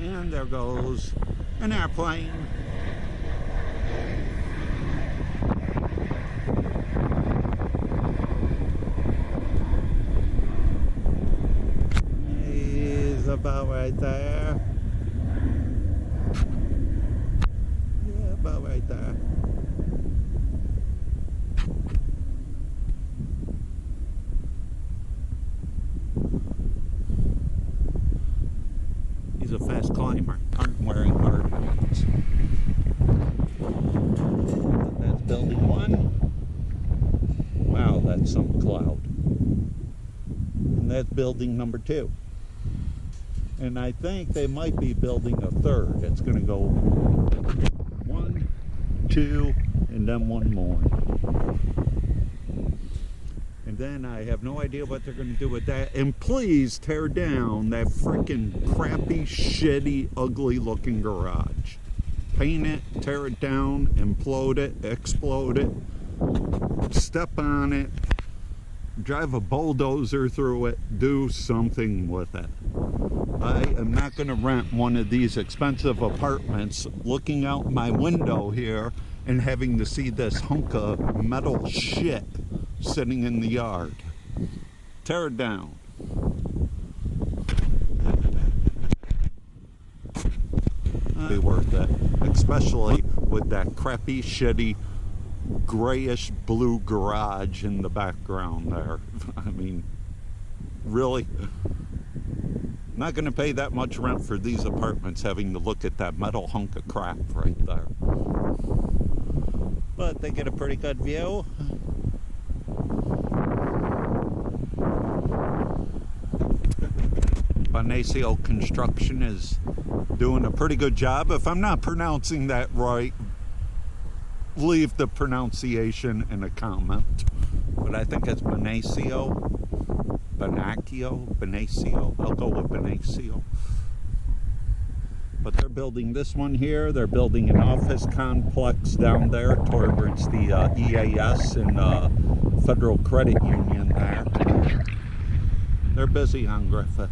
And there goes an airplane. He's about right there. Yeah, about right there. He's a fast climber. Aren't wearing hard hats. That's building one. Wow, that's some cloud. And that's building number 2. And I think they might be building a third. It's going to go 1, 2, and then one more. And then I have no idea what they're going to do with that. And please tear down that freaking crappy, shitty, ugly looking garage. Paint it, tear it down, implode it, explode it, step on it, drive a bulldozer through it, do something with it. I am not going to rent one of these expensive apartments looking out my window here and having to see this hunk of metal shit sitting in the yard. Tear it down. Be worth it, especially with that crappy, shitty, grayish blue garage in the background there. I mean, really? Not going to pay that much rent for these apartments having to look at that metal hunk of crap right there. But they get a pretty good view. Benicio Construction is doing a pretty good job. If I'm not pronouncing that right, leave the pronunciation in a comment. But I think it's Benicio. Benicio. I'll go with Benicio. But they're building this one here. They're building an office complex down there towards the EAS and Federal Credit Union there. They're busy on Griffiss.